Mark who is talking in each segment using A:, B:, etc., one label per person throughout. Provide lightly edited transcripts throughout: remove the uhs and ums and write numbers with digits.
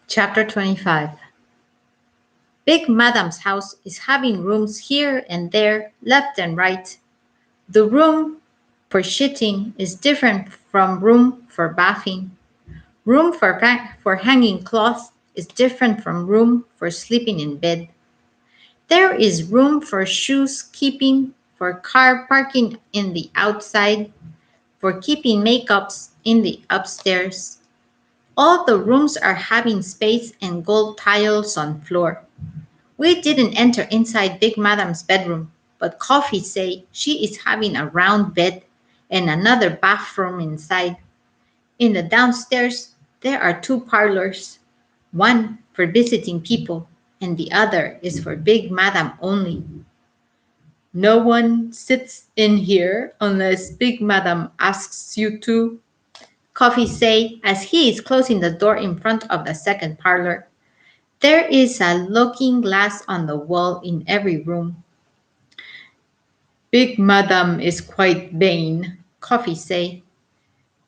A: Chapter 25. Big Madam's house is having rooms here and there, left and right. The room for shitting is different from room for bathing. Room for hanging cloths is different from room for sleeping in bed. There is room for shoes keeping, for car parking in the outside, for keeping makeups in the upstairs. All the rooms are having space and gold tiles on floor. We didn't enter inside Big Madam's bedroom, but Coffee say she is having a round bed and another bathroom inside. In the downstairs, there are two parlors, one for visiting people and the other is for Big Madam only. No one sits in here unless Big Madam asks you to, Coffee say as he is closing the door in front of the second parlor. There is a looking glass on the wall in every room. Big Madam is quite vain, Coffee say,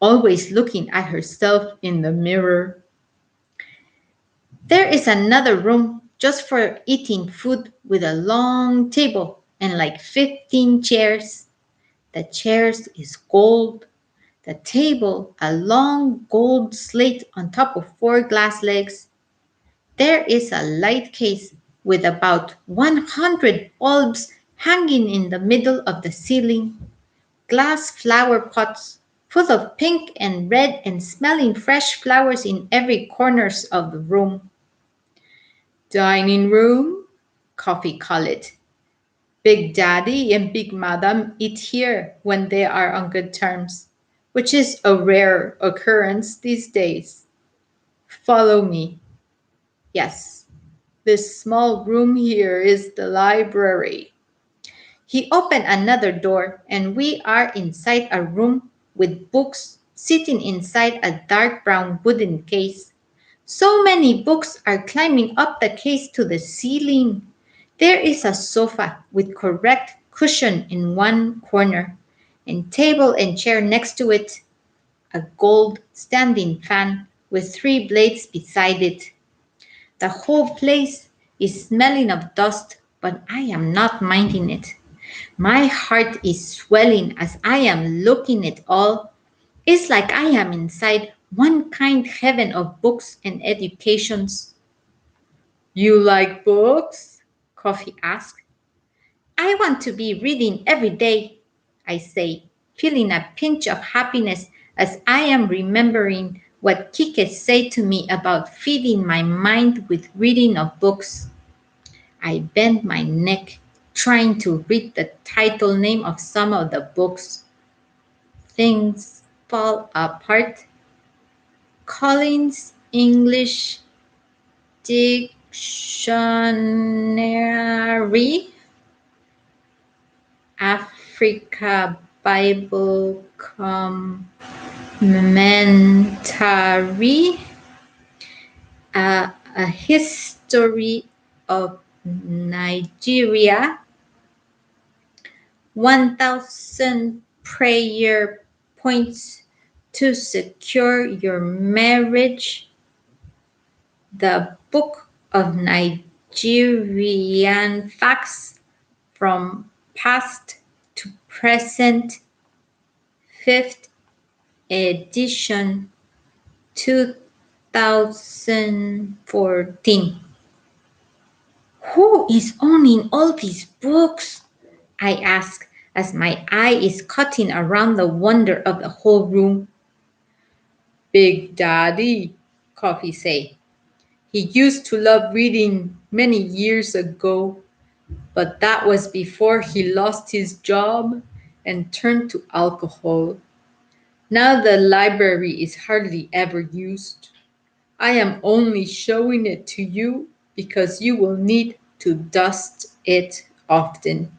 A: always looking at herself in the mirror. There is another room just for eating food with a long table and like 15 chairs. The chairs is gold. The table, a long gold slate on top of four glass legs. There is a light case with about 100 bulbs hanging in the middle of the ceiling. Glass flower pots full of pink and red and smelling fresh flowers in every corners of the room. Dining room, Coffee call it. Big Daddy and Big Madam eat here when they are on good terms, which is a rare occurrence these days. Follow me. Yes, this small room here is the library. He opened another door, and we are inside a room with books sitting inside a dark brown wooden case. So many books are climbing up the case to the ceiling. There is a sofa with correct cushion in one corner, and table and chair next to it, a gold standing fan with three blades beside it. The whole place is smelling of dust, but I am not minding it. My heart is swelling as I am looking at all. It's like I am inside one kind heaven of books and educations. You like books? Coffee asked. I want to be reading every day, I say, feeling a pinch of happiness as I am remembering what Kike said to me about feeding my mind with reading of books. I bend my neck, trying to read the title name of some of the books. Things Fall Apart. Collins English Dictionary. Africa Bible Commentary. A history of Nigeria. 1,000 prayer points to secure your marriage. The Book of Nigerian Facts from Past to Present, 5th edition, 2014. Who is owning all these books? I ask as my eye is cutting around the wonder of the whole room. Big Daddy, Coffee say. He used to love reading many years ago, but that was before he lost his job and turned to alcohol. Now the library is hardly ever used. I am only showing it to you because you will need to dust it often.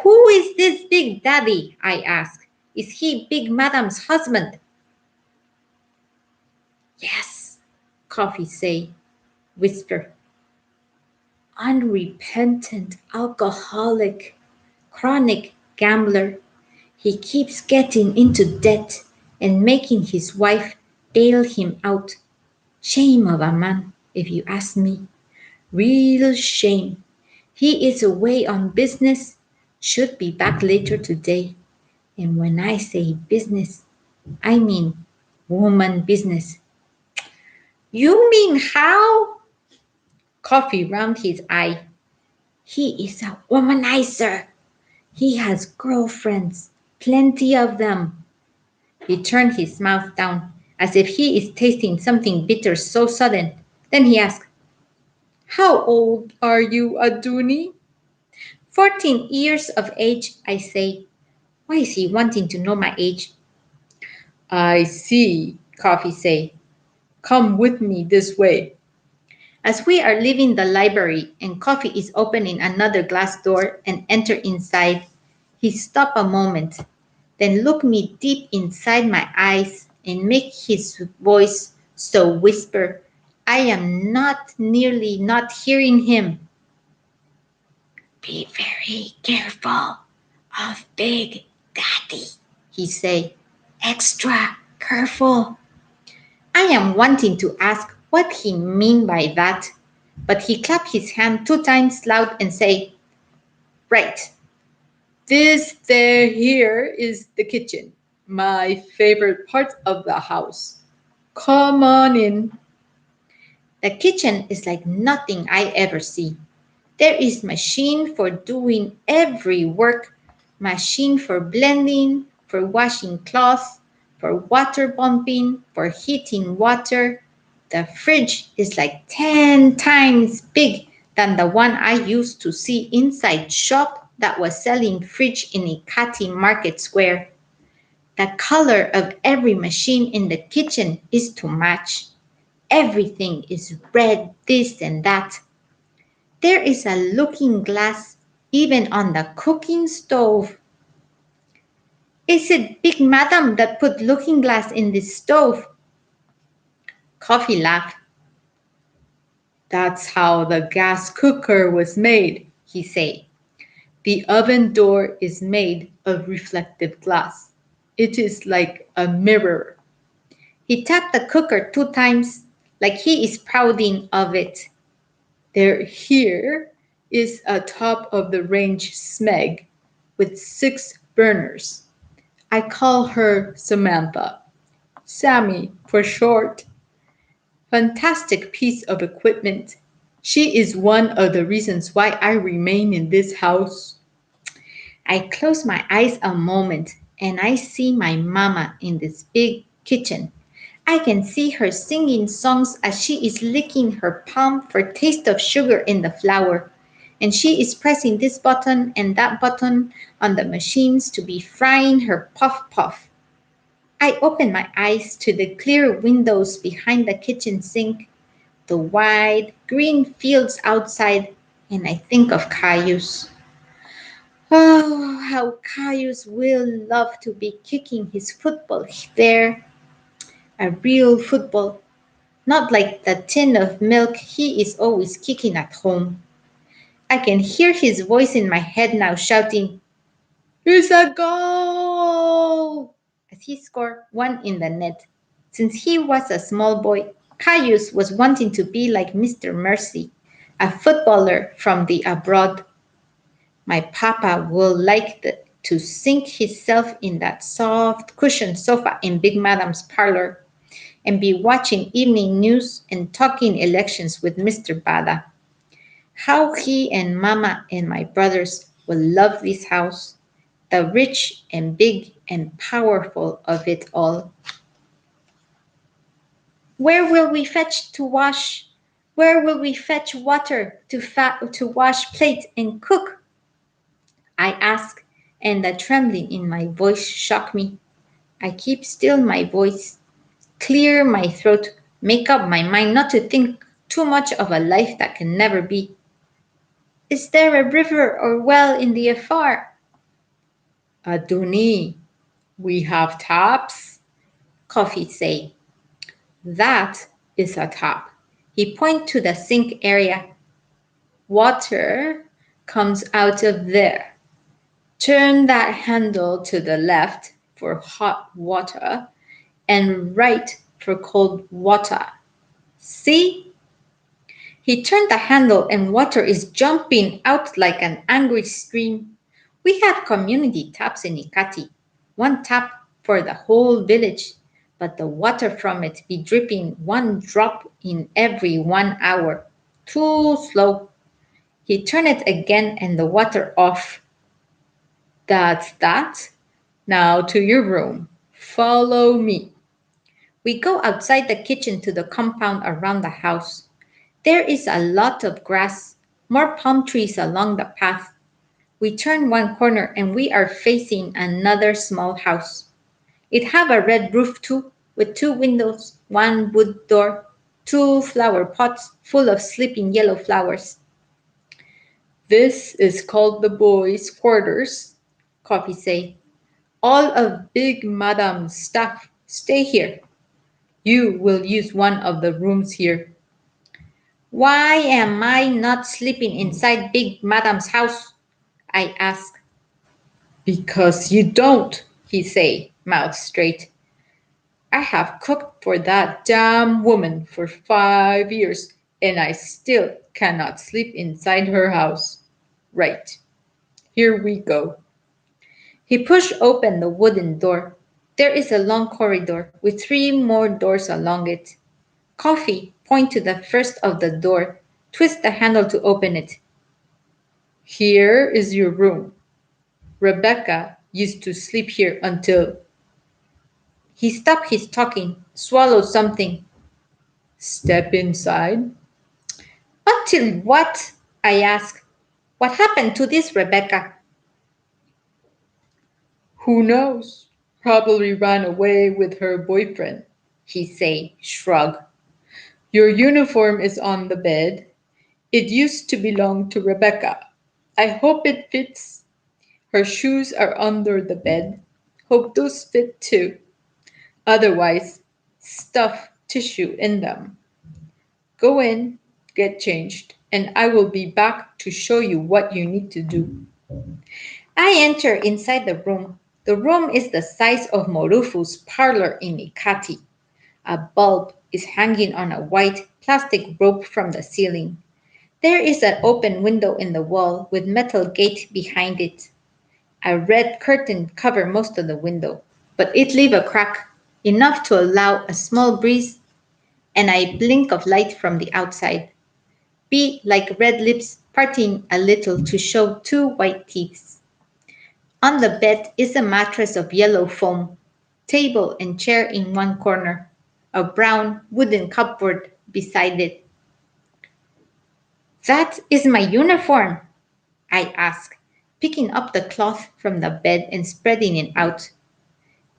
A: Who is this Big Daddy? I ask. Is he Big Madam's husband? Yes, Coffee say, whisper. Unrepentant alcoholic, chronic gambler. He keeps getting into debt and making his wife bail him out. Shame of a man, if you ask me. Real shame. He is away on business, should be back later today. And when I say business, I mean woman business. You mean how? Coffee round his eye. He is a womanizer. He has girlfriends, plenty of them. He turned his mouth down as if he is tasting something bitter so sudden. Then he asked, how old are you, Aduni? 14 years of age, I say. Why is he wanting to know my age? I see, Coffee say. Come with me this way. As we are leaving the library and Coffee is opening another glass door and enter inside, he stop a moment, then look me deep inside my eyes and make his voice so whisper, I am not nearly not hearing him. Be very careful of Big Daddy, he say. Extra careful. I am wanting to ask what he mean by that, but he clap his hand 2 times loud and say, right, this there here is the kitchen, my favorite part of the house. Come on in. The kitchen is like nothing I ever see. There is machine for doing every work, machine for blending, for washing cloth, for water pumping, for heating water. The fridge is like 10 times big than the one I used to see inside shop that was selling fridge in Ikati Market Square. The color of every machine in the kitchen is to match. Everything is red, this and that. There is a looking glass even on the cooking stove. Is it Big Madam that put looking glass in this stove? Coffee laughed. That's how the gas cooker was made, he said. The oven door is made of reflective glass. It is like a mirror. He tapped the cooker 2 times like he is prouding of it. There here is a top of the range smeg with 6 burners. I call her Samantha. Sammy for short. Fantastic piece of equipment. She is one of the reasons why I remain in this house. I close my eyes a moment and I see my mama in this big kitchen. I can see her singing songs as she is licking her palm for taste of sugar in the flour. And she is pressing this button and that button on the machines to be frying her puff puff. I open my eyes to the clear windows behind the kitchen sink, the wide green fields outside, and I think of Cayuse. Oh, how Cayuse will love to be kicking his football there. A real football, not like the tin of milk he is always kicking at home. I can hear his voice in my head now shouting, it's a goal! As he scored one in the net. Since he was a small boy, Caius was wanting to be like Mr. Mercy, a footballer from the abroad. My papa will like to sink himself in that soft cushioned sofa in Big Madam's parlor and be watching evening news and talking elections with Mr. Bada. How he and Mama and my brothers will love this house, the rich and big and powerful of it all. Where will we fetch to wash? Where will we fetch water to wash plate and cook? I ask, and the trembling in my voice shocked me. I keep still my voice, clear my throat, make up my mind not to think too much of a life that can never be. Is there a river or well in the afar? Aduni, we have taps, Coffee say. That is a tap. He points to the sink area. Water comes out of there. Turn that handle to the left for hot water and right for cold water. See? He turned the handle and water is jumping out like an angry stream. We have community taps in Ikati, one tap for the whole village, but the water from it be dripping one drop in every 1 hour. Too slow. He turned it again and the water off. That's that. Now to your room. Follow me. We go outside the kitchen to the compound around the house. There is a lot of grass, more palm trees along the path. We turn one corner and we are facing another small house. It have a red roof too, with two windows, one wood door, two flower pots full of sleeping yellow flowers. This is called the boys' quarters, Coffee say. All of Big Madame's staff stay here. You will use one of the rooms here. Why am I not sleeping inside Big Madame's house? I ask. Because you don't, he say, mouth straight. I have cooked for that damn woman for 5 years and I still cannot sleep inside her house. Right, here we go. He pushed open the wooden door. There is a long corridor with three more doors along it. Coffee point to the first of the door, twist the handle to open it. Here is your room. Rebecca used to sleep here until he stopped his talking, swallowed something. Step inside. Until what? I asked. What happened to this Rebecca? Who knows? Probably ran away with her boyfriend, he say, shrug. Your uniform is on the bed. It used to belong to Rebecca. I hope it fits. Her shoes are under the bed. Hope those fit too. Otherwise, stuff tissue in them. Go in, get changed, and I will be back to show you what you need to do. I enter inside the room. The room is the size of Morufu's parlor in Ikati. A bulb is hanging on a white plastic rope from the ceiling. There is an open window in the wall with metal gate behind it. A red curtain cover most of the window, but it leave a crack, enough to allow a small breeze and a blink of light from the outside. Be like red lips parting a little to show two white teeth. On the bed is a mattress of yellow foam, table and chair in one corner, a brown wooden cupboard beside it. That is my uniform, I ask, picking up the cloth from the bed and spreading it out.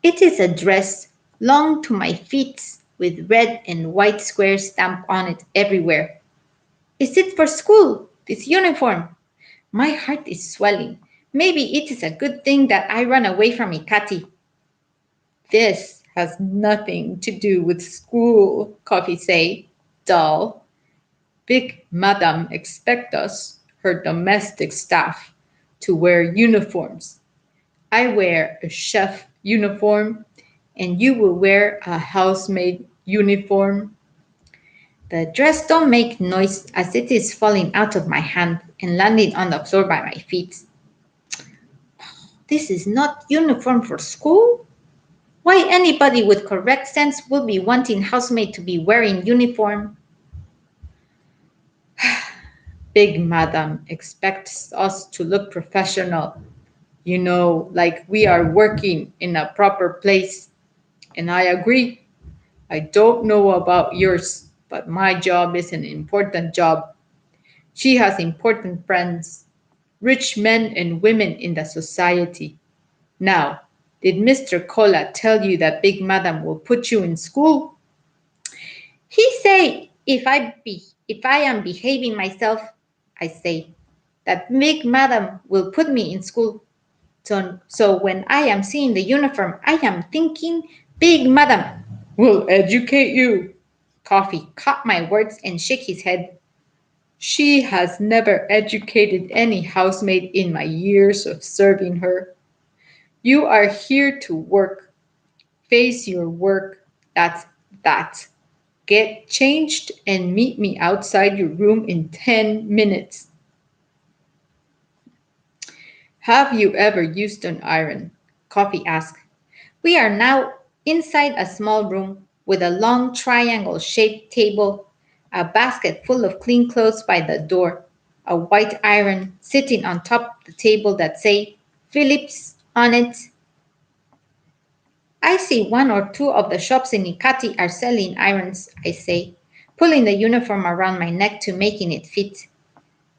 A: It is a dress, long to my feet, with red and white squares stamped on it everywhere. Is it for school, this uniform? My heart is swelling. Maybe it is a good thing that I ran away from Ikati. This has nothing to do with school, Coffee say, dull. Big Madame expect us, her domestic staff, to wear uniforms. I wear a chef uniform, and you will wear a housemaid uniform. The dress don't make noise as it is falling out of my hand and landing on the floor by my feet. This is not uniform for school? Why anybody with correct sense will be wanting housemaid to be wearing uniform? Big Madam expects us to look professional, like we are working in a proper place. And I agree. I don't know about yours, but my job is an important job. She has important friends, rich men and women in the society. Now, did Mr. Cola tell you that Big Madam will put you in school? He say if I am behaving myself, I say, that Big Madam will put me in school. So when I am seeing the uniform, I am thinking Big Madam will educate you. Coffee caught my words and shook his head. She has never educated any housemaid in my years of serving her. You are here to work. Face your work. That's that. Get changed and meet me outside your room in 10 minutes. Have you ever used an iron? Coffee asked. We are now inside a small room with a long triangle shaped table, a basket full of clean clothes by the door, a white iron sitting on top of the table that say Philips on it. I see one or two of the shops in Ikati are selling irons, I say, pulling the uniform around my neck to making it fit.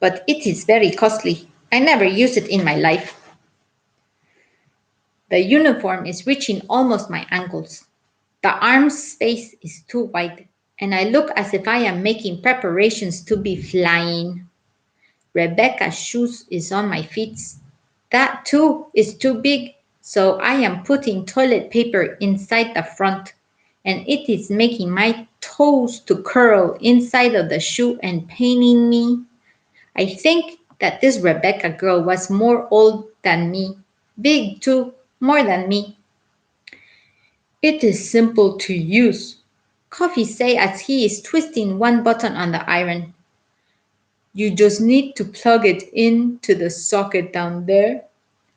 A: But it is very costly. I never use it in my life. The uniform is reaching almost my ankles. The arm space is too wide, and I look as if I am making preparations to be flying. Rebecca's shoes is on my feet. That too is too big, so I am putting toilet paper inside the front, and it is making my toes to curl inside of the shoe and paining me. I think that this Rebecca girl was more old than me, big too, more than me. It is simple to use, Coffee say as he is twisting one button on the iron. You just need to plug it into the socket down there.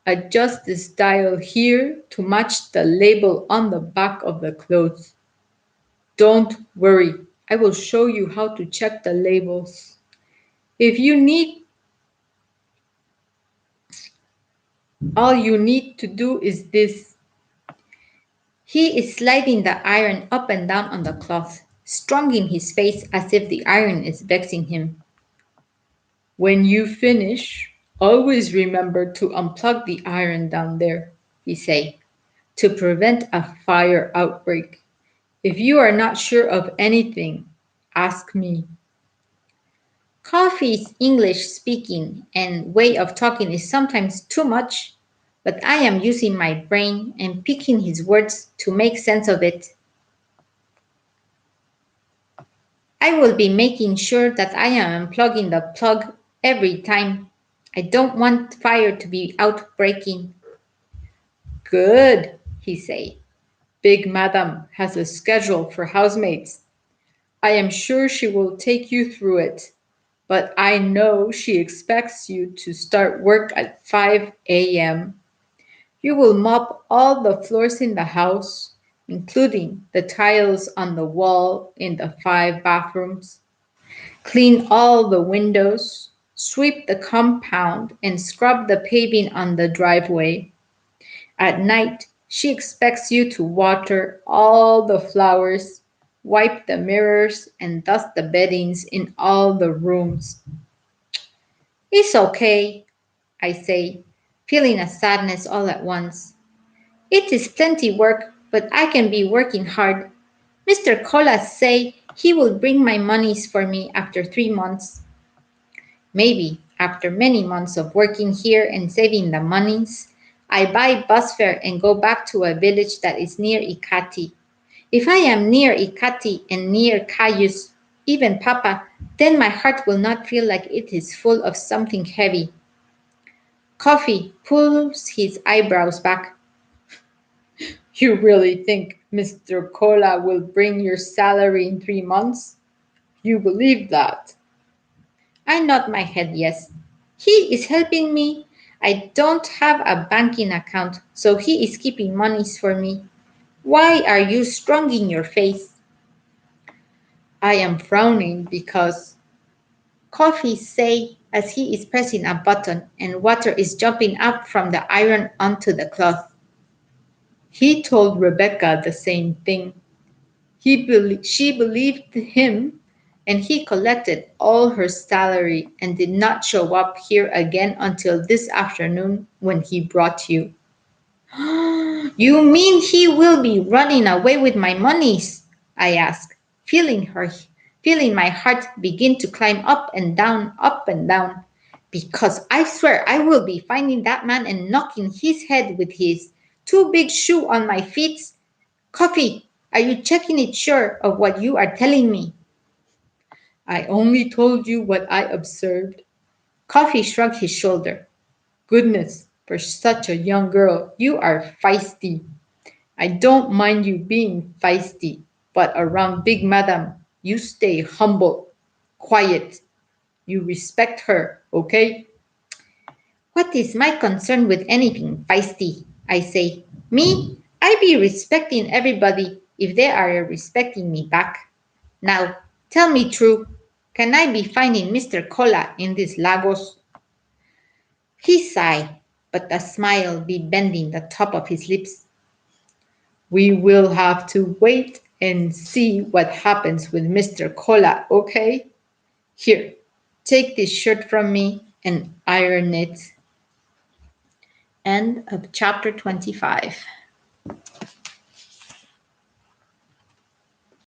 A: Adjust this dial here to match the label on the back of the clothes. Don't worry, I will show you how to check the labels. If you need, all you need to do is this. He is sliding the iron up and down on the cloth, strunging his face as if the iron is vexing him. When you finish, always remember to unplug the iron down there, he say, to prevent a fire outbreak. If you are not sure of anything, ask me. Coffee's English speaking and way of talking is sometimes too much, but I am using my brain and picking his words to make sense of it. I will be making sure that I am unplugging the plug every time. I don't want fire to be outbreaking. Good, he say. Big Madam has a schedule for housemaids. I am sure she will take you through it, but I know she expects you to start work at 5 a.m. You will mop all the floors in the house, including the tiles on the wall in the 5 bathrooms. Clean all the windows, sweep the compound, and scrub the paving on the driveway. At night, she expects you to water all the flowers, wipe the mirrors, and dust the beddings in all the rooms. It's okay, I say, feeling a sadness all at once. It is plenty work, but I can be working hard. Mr. Colas say he will bring my monies for me after 3 months. Maybe after many months of working here and saving the monies, I buy bus fare and go back to a village that is near Ikati. If I am near Ikati and near Cayus, even Papa, then my heart will not feel like it is full of something heavy. Coffee pulls his eyebrows back. You really think Mr. Cola will bring your salary in 3 months? You believe that? I nod my head yes. He is helping me. I don't have a banking account, so he is keeping monies for me. Why are you stronging your face? I am frowning because Coffee say as he is pressing a button and water is jumping up from the iron onto the cloth. He told Rebecca the same thing. She believed him and he collected all her salary and did not show up here again until this afternoon when he brought you. You mean he will be running away with my monies? I asked, feeling my heart begin to climb up and down, because I swear I will be finding that man and knocking his head with his too big shoe on my feet. Coffee, are you checking it sure of what you are telling me? I only told you what I observed. Coffee shrugged his shoulder. Goodness, for such a young girl, you are feisty. I don't mind you being feisty, but around Big Madam, You stay humble, quiet. You respect her, okay? What is my concern with anything feisty? I say. Me? I be respecting everybody if they are respecting me back. Now, tell me true. Can I be finding Mr. Cola in this Lagos? He sighed, but a smile be bending the top of his lips. We will have to wait and see what happens with Mr. Cola, okay? Here, take this shirt from me and iron it. End of chapter 25.